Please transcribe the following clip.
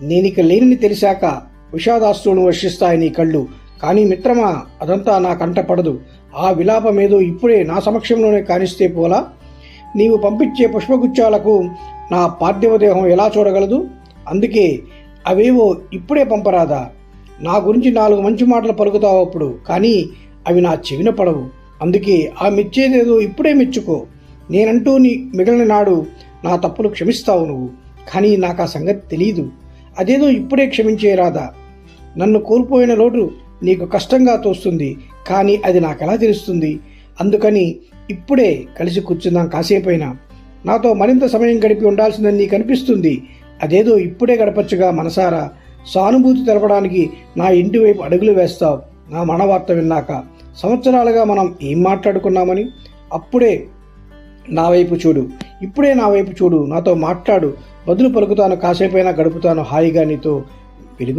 నేనిక లేనిని తెలిసాక విషాదాశ్రువును వర్షిస్తాయి నీ కళ్ళు. కానీ మిత్రమా, అదంతా నా కంట పడదు. ఆ విలాపమేదో ఇప్పుడే నా సమక్షంలోనే కానిస్తే పోలా? నీవు పంపించే పుష్పగుచ్చాలకు నా పార్థివ దేహం ఎలా చూడగలదు? అందుకే అవేవో ఇప్పుడే పంపరాదా? నా గురించి 4 మంచి మాటలు పలుకుతావు అప్పుడు, కానీ అవి నా చెవిన పడవు. అందుకే ఆ మెచ్చేదేదో ఇప్పుడే మెచ్చుకో. నేనంటూ నీ మిగిలిన నాడు నా తప్పులు క్షమిస్తావు నువ్వు. కానీ నాకు ఆ సంగతి తెలియదు. అదేదో ఇప్పుడే క్షమించేరాదా? నన్ను కోల్పోయిన లోటు నీకు కష్టంగా తోస్తుంది, కానీ అది నాకెలా తెలుస్తుంది? అందుకని ఇప్పుడే కలిసి కూర్చుందాం కాసేపైనా. నాతో మరింత సమయం గడిపి ఉండాల్సిందని నీకు అనిపిస్తుంది. అదేదో ఇప్పుడే గడపచ్చుగా మనసారా. సానుభూతి తెలపడానికి నా ఇంటి వైపు అడుగులు వేస్తావు. నా మనవార్త విన్నాక సంవత్సరాలుగా మనం ఏం మాట్లాడుకున్నామని. అప్పుడే నా వైపు చూడు, ఇప్పుడే నా వైపు చూడు, నాతో మాట్లాడు. బదులు పలుకుతాను, కాసేపైనా గడుపుతాను హాయిగా నీతో వెలుగుతాను.